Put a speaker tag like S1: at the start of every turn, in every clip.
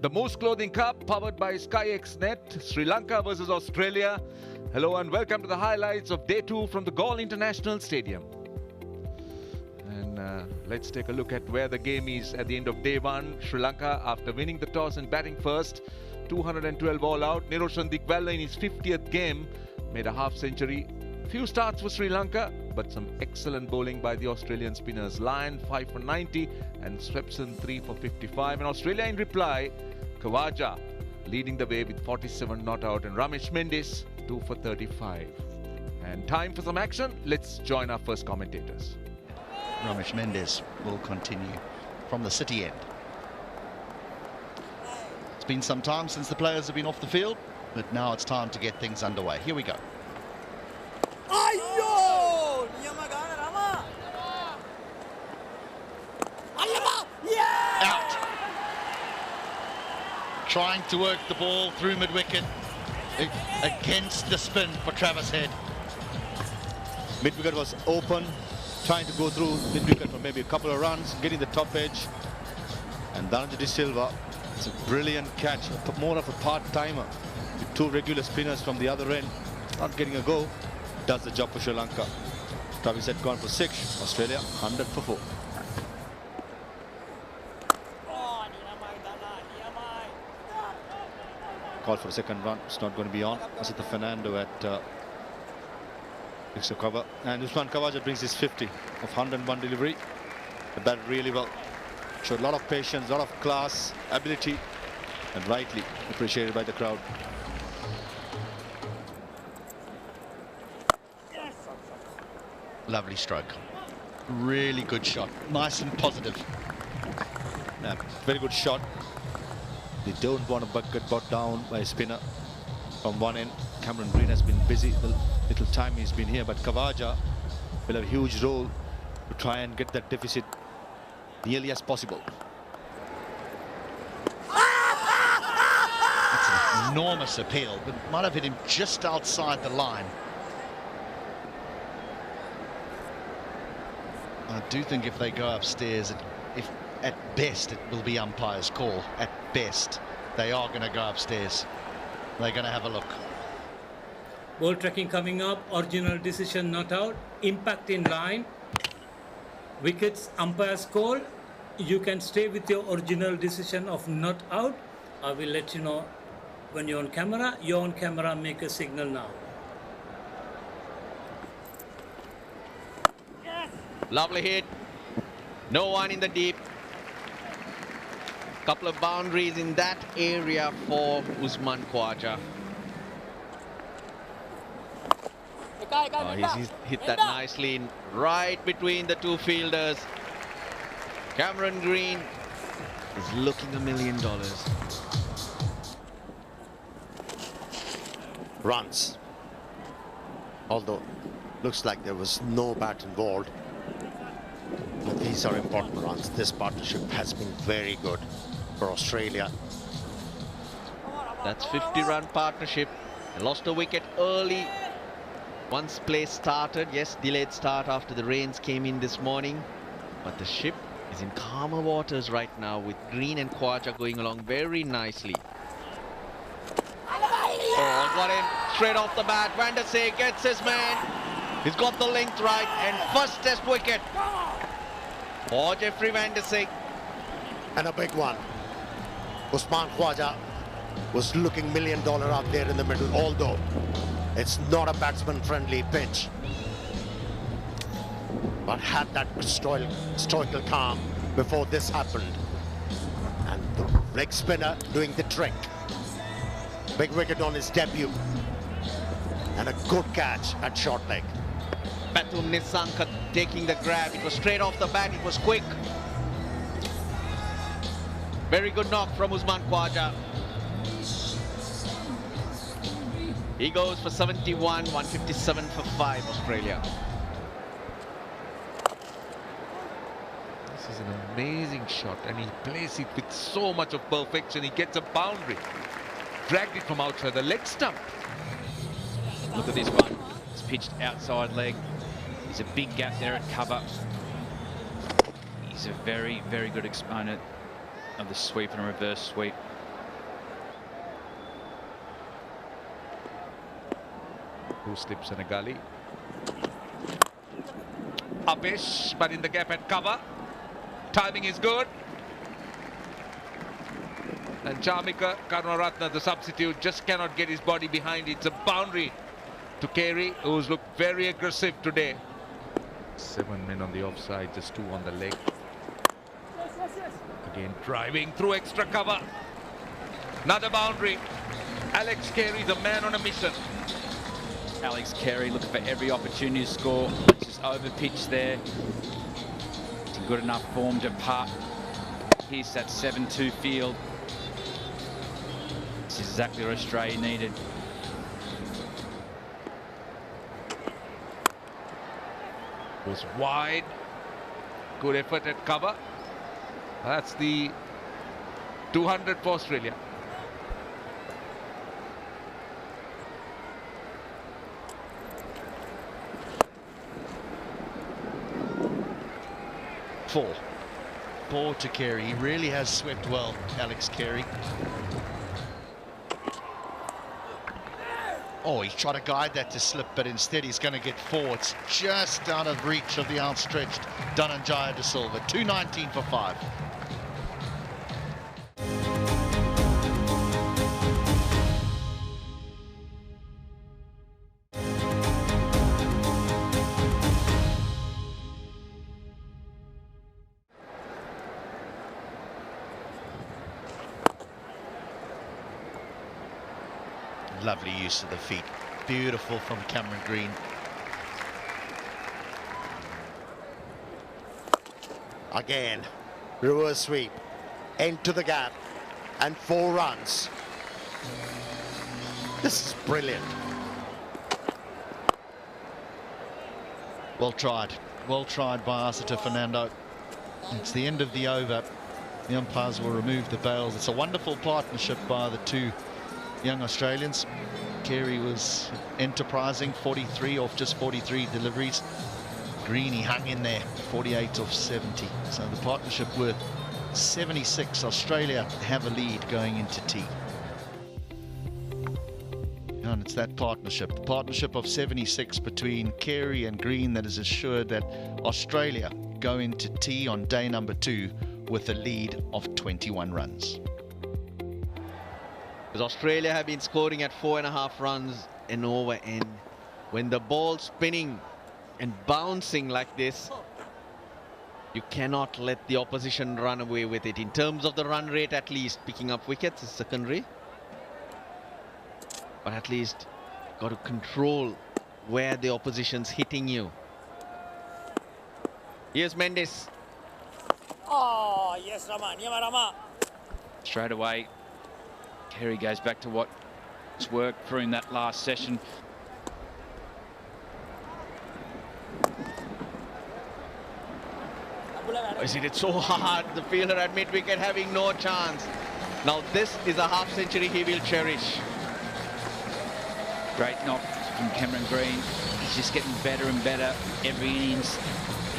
S1: The Moose Clothing Cup, powered by SkyXNet, Sri Lanka versus Australia. Hello and welcome to the highlights of Day 2 from the Galle International Stadium. And let's take a look at where the game is at the end of Day 1. Sri Lanka, after winning the toss and batting first, 212 all out. Niroshan Dickwella in his 50th game made a half-century. Few starts for Sri Lanka, but some excellent bowling by the Australian spinners. Lyon 5 for 90 and Swepson 3 for 55. And Australia in reply, Khawaja leading the way with 47 not out, and Ramesh Mendis 2 for 35. And time for some action. Let's join our first commentators.
S2: Ramesh Mendis will continue from the City end. It's been some time since the players have been off the field, but now it's time to get things underway. Here we go. Out. Trying to work the ball through mid-wicket against the spin for Travis Head.
S3: Mid-wicket was open, trying to go through mid-wicket for maybe a couple of runs, getting the top edge. And Dhananjay De Silva, it's a brilliant catch, more of a part-timer. With two regular spinners from the other end, not getting a go, does the job for Sri Lanka. Travis Head gone for 6, Australia 100 for 4. Call for a second run, it's not going to be on. Asitha Fernando at extra cover. And Usman Khawaja brings his 50 of 101 delivery. But batted really well. Showed a lot of patience, a lot of class, ability, and rightly appreciated by the crowd.
S2: Lovely stroke. Really good shot. Nice and positive.
S3: Yeah, very good shot. They don't want to get brought down by a spinner from one end. Cameron Green has been busy the little time he's been here, but Khawaja will have a huge role to try and get that deficit nearly as possible.
S2: That's an enormous appeal, but might have hit him just outside the line. I do think if they go upstairs, if at best it will be umpire's call. At best, they are going to go upstairs. They're going to have a look.
S4: Ball tracking coming up, original decision not out, impact in line, wickets, umpire's call. You can stay with your original decision of not out. I will let you know when you're on camera. You're on camera, make a signal now.
S5: Lovely hit. No one in the deep. Couple of boundaries in that area for Usman Khawaja. Oh, he's hit that nicely in right between the two fielders. Cameron Green is looking $1 million.
S6: Runs. Although looks like there was no bat involved. But these are important runs. This partnership has been very good for Australia.
S5: That's 50-run partnership. They lost a wicket early once play started. Yes, delayed start after the rains came in this morning. But the ship is in calmer waters right now with Green and Khawaja going along very nicely. Oh, got him straight off the bat. Van der Sar gets his man. He's got the length right, and first test wicket for Jeffrey Van der Sar.
S6: And a big one. Usman Khawaja was looking $1 million out there in the middle, although it's not a batsman-friendly pitch. But had that stoical calm before this happened. And the leg spinner doing the trick. Big wicket on his debut. And a good catch at short leg.
S5: Pathum Nissanka taking the grab. It was straight off the bat. It was quick. Very good knock from Usman Khawaja. He goes for 71, 157 for 5, Australia.
S1: This is an amazing shot, and he plays it with so much of perfection. He gets a boundary. Dragged it from outside the leg stump.
S7: Look at this one. It's pitched outside leg. There's a big gap there at cover. He's a very, very good exponent of the sweep and reverse sweep.
S1: Two slips and a gully. Upish, but in the gap and cover. Timing is good. And Charmika Karunaratne, the substitute, just cannot get his body behind it. It's a boundary to Carey, who's looked very aggressive today. 7 men on the offside, just 2 on the leg. Again, driving through extra cover. Another boundary. Alex Carey, the man on a mission.
S7: Alex Carey looking for every opportunity to score. Just over pitch there. It's in good enough form to pierce that 7-2 field. This is exactly what Australia needed.
S1: Goes wide. Good effort at cover. That's the 200 for Australia.
S2: Four to Carey. He really has swept well, Alex Carey. Oh, he tried to guide that to slip, but instead he's going to get 4. It's just out of reach of the outstretched Dhananjaya De Silva. 219 for 5. Lovely use of the feet. Beautiful from Cameron Green.
S6: Again, reverse sweep, into the gap, and 4 runs. This is brilliant.
S2: Well tried by Asita Fernando. It's the end of the over. The umpires will remove the bails. It's a wonderful partnership by the two young Australians. Carey was enterprising, 43 off just 43 deliveries. Green, he hung in there, 48 off 70. So the partnership worth 76. Australia have a lead going into tea. And it's that partnership, the partnership of 76 between Carey and Green, that has assured that Australia go into tea on day number 2 with a lead of 21 runs.
S5: Because Australia have been scoring at 4.5 runs and over, and when the ball's spinning and bouncing like this, you cannot let the opposition run away with it. In terms of the run rate, at least picking up wickets is secondary, but at least got to control where the opposition's hitting you. Here's Mendes.
S8: Oh yes, Rama, Niyama Rama.
S7: Straight away, Carey goes back to what's worked for him that last session.
S5: Is it so hard? The fielder at mid-wicket having no chance. Now this is a half century he will cherish.
S7: Great knock from Cameron Green. He's just getting better and better every innings.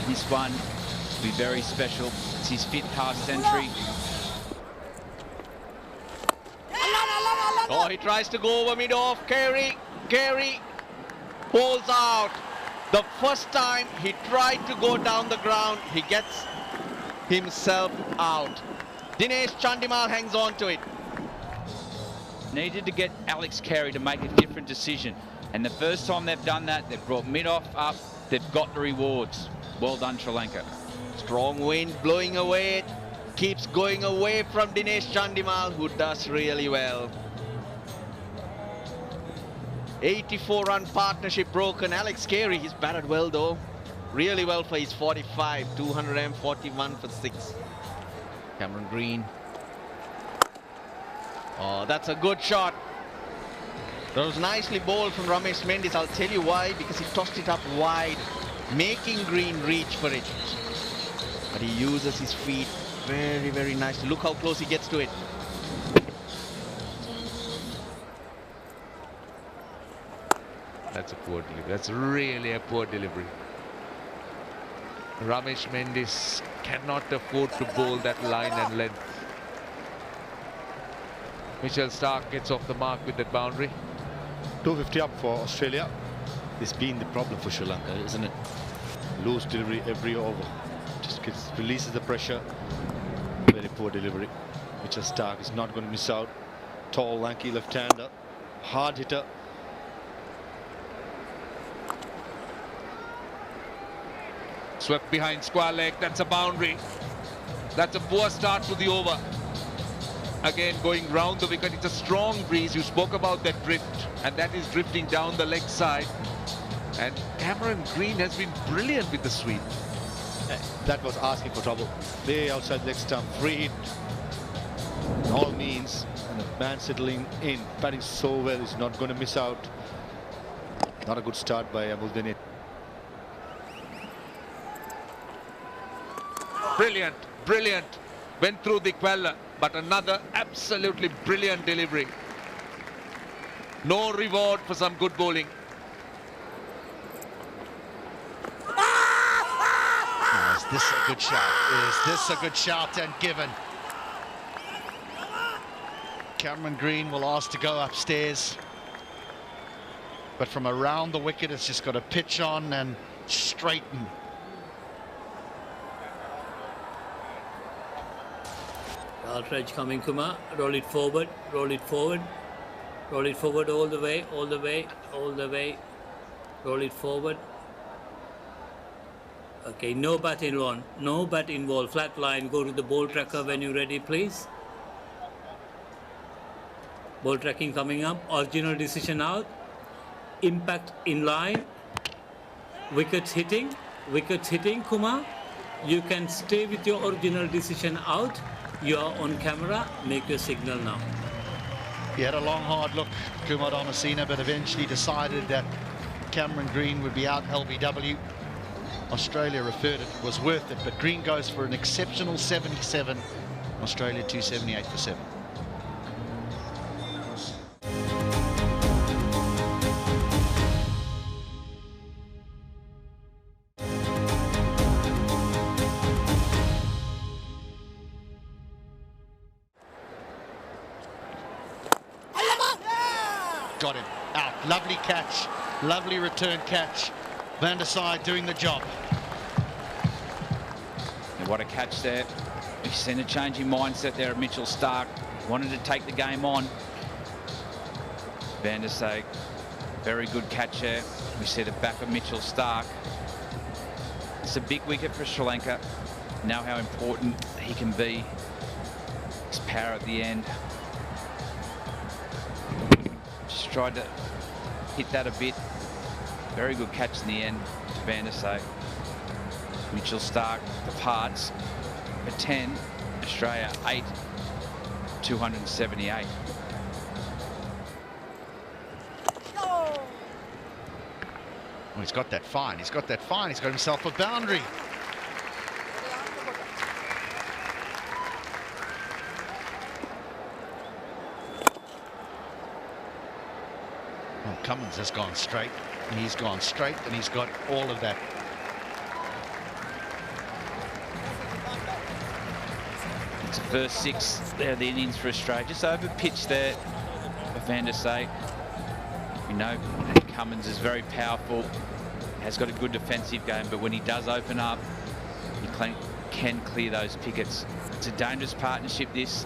S7: This one will be very special. It's his 5th half century.
S5: Oh, he tries to go over mid-off. Carey pulls out. The first time he tried to go down the ground, he gets himself out. Dinesh Chandimal hangs on to it.
S7: Needed to get Alex Carey to make a different decision. And the first time they've done that, they've brought mid-off up. They've got the rewards. Well done, Sri Lanka.
S5: Strong wind blowing away. Keeps going away from Dinesh Chandimal, who does really well. 84-run partnership broken. Alex Carey, he's batted well though. Really well for his 45. 241 for 6. Cameron Green. Oh, that's a good shot. That was nicely bowled from Ramesh Mendes. I'll tell you why. Because he tossed it up wide, making Green reach for it. But he uses his feet very, very nicely. Look how close he gets to it.
S1: That's a poor delivery. That's really a poor delivery. Ramesh Mendes cannot afford to bowl that line and length. Mitchell Starc gets off the mark with that boundary.
S3: 250 up for Australia. It's been the problem for Sri Lanka, isn't it? Loose delivery every over. Just releases the pressure. Very poor delivery. Mitchell Starc is not going to miss out. Tall, lanky left-hander. Hard hitter.
S1: Swept behind square leg. That's a boundary. That's a poor start to the over. Again, going round the wicket. It's a strong breeze. You spoke about that drift, and that is drifting down the leg side. And Cameron Green has been brilliant with the sweep.
S3: That was asking for trouble. Way outside leg stump. Free hit. All means. And the man settling in, batting so well, is not going to miss out. Not a good start by Abul-Dinit.
S1: Brilliant, brilliant. Went through the queller, but another absolutely brilliant delivery. No reward for some good bowling.
S2: Is this a good shout? Is this a good shout and given? Cameron Green will ask to go upstairs, but from around the wicket it's just got to pitch on and straighten.
S4: Outrage coming, Kumar. Roll it forward, roll it forward, roll it forward all the way, all the way, all the way. Roll it forward. Okay, no bat involved, no bat involved. Flat line, go to the ball tracker when you're ready, please. Ball tracking coming up, original decision out. Impact in line. Wickets hitting, Kumar. You can stay with your original decision out. You are on camera, make your signal now.
S2: He had a long, hard look, Kumar Dharmasena, but eventually decided that Cameron Green would be out LBW. Australia referred it was worth it, but Green goes for an exceptional 77. Australia 278 for 7. Got him out. Lovely catch, lovely return catch. Van der Side doing the job.
S7: And what a catch there. We've seen a change in mindset there at Mitchell Starc. Wanted to take the game on. Van der Side, very good catch there. We see the back of Mitchell Starc. It's a big wicket for Sri Lanka. Now how important he can be. His power at the end. Just tried to hit that a bit. Very good catch in the end to Van der Side. Mitchell Starc departs for 10. Australia 8. 278.
S2: Oh, he's got that fine. He's got that fine. He's got himself a boundary. Well, Cummins has gone straight. And he's gone straight, and he's got all of that.
S7: It's the first 6 there of the innings for Australia. Just over pitch there for Van der Sade. We know that Cummins is very powerful, has got a good defensive game, but when he does open up, he can clear those pickets. It's a dangerous partnership, this.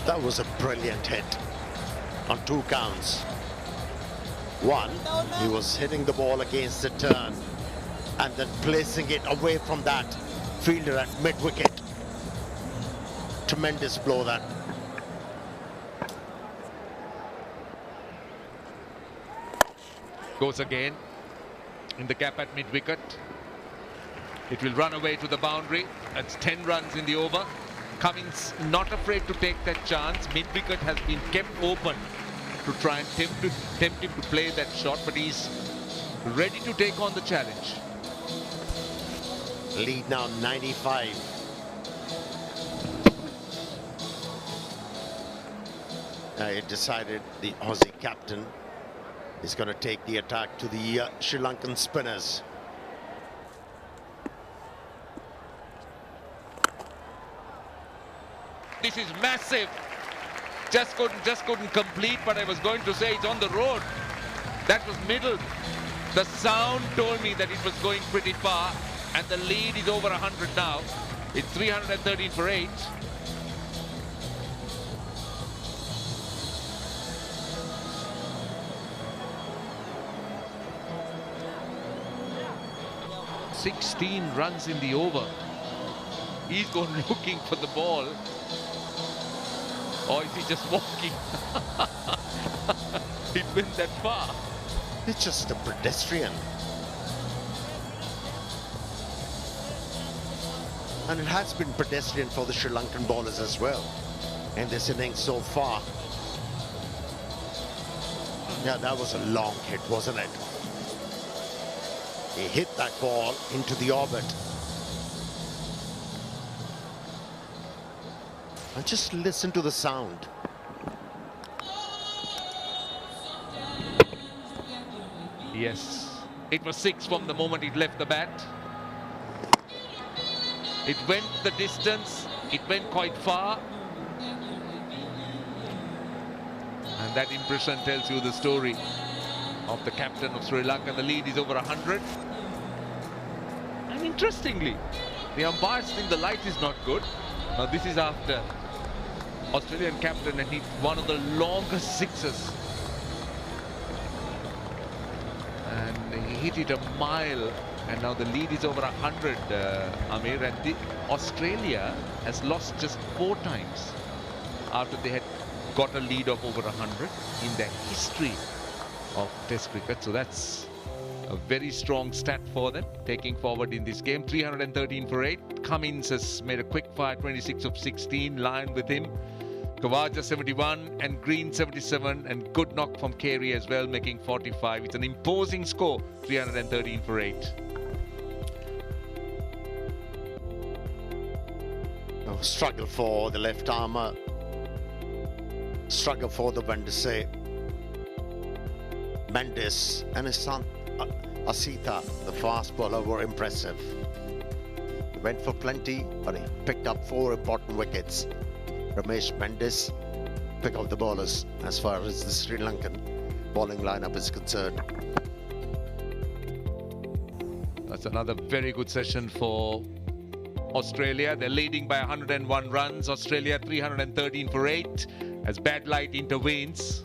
S6: That was a brilliant hit on 2 counts. 1, he was hitting the ball against the turn and then placing it away from that fielder at mid-wicket. Tremendous blow that.
S1: Goes again in the gap at mid-wicket. It will run away to the boundary. That's 10 runs in the over. Cummins not afraid to take that chance. Mid-wicket has been kept open to try and tempt him to play that shot, but he's ready to take on the challenge.
S6: Lead now 95. It decided the Aussie captain is going to take the attack to the Sri Lankan spinners.
S1: This is massive. Just couldn't complete, but I was going to say it's on the road. That was middle. The sound told me that it was going pretty far, and the lead is over 100 now. It's 313 for 8. "16 runs in the over." He's going looking for the ball. Or is he just walking? It went that far.
S6: It's just a pedestrian. And it has been pedestrian for the Sri Lankan bowlers as well in this innings so far. Yeah, that was a long hit, wasn't it? He hit that ball into the orbit. And just listen to the sound.
S1: Yes, it was 6 from the moment it left the bat. It went the distance, it went quite far. And that impression tells you the story of the captain of Sri Lanka. The lead is over 100. And interestingly, the umpires think the light is not good. Now this is after Australian captain and hit one of the longest sixes. And he hit it a mile, and now the lead is over 100, Amir. And Australia has lost just 4 times after they had got a lead of over 100 in their history of Test cricket. So that's a very strong stat for them, taking forward in this game. 313 for 8. Cummins has made a quick fire, 26 of 16, Lyon with him. Khawaja 71 and Green 77, and good knock from Carey as well, making 45. It's an imposing score, 313 for 8.
S6: Oh, struggle for the left armour. Struggle for the Vendese. Mendes and his son Asita, the fast bowler, were impressive. He went for plenty, but he picked up 4 important wickets. Ramesh Mendes pick up the bowlers as far as the Sri Lankan bowling lineup is concerned.
S1: That's another very good session for Australia. They're leading by 101 runs. Australia 313 for 8 as bad light intervenes.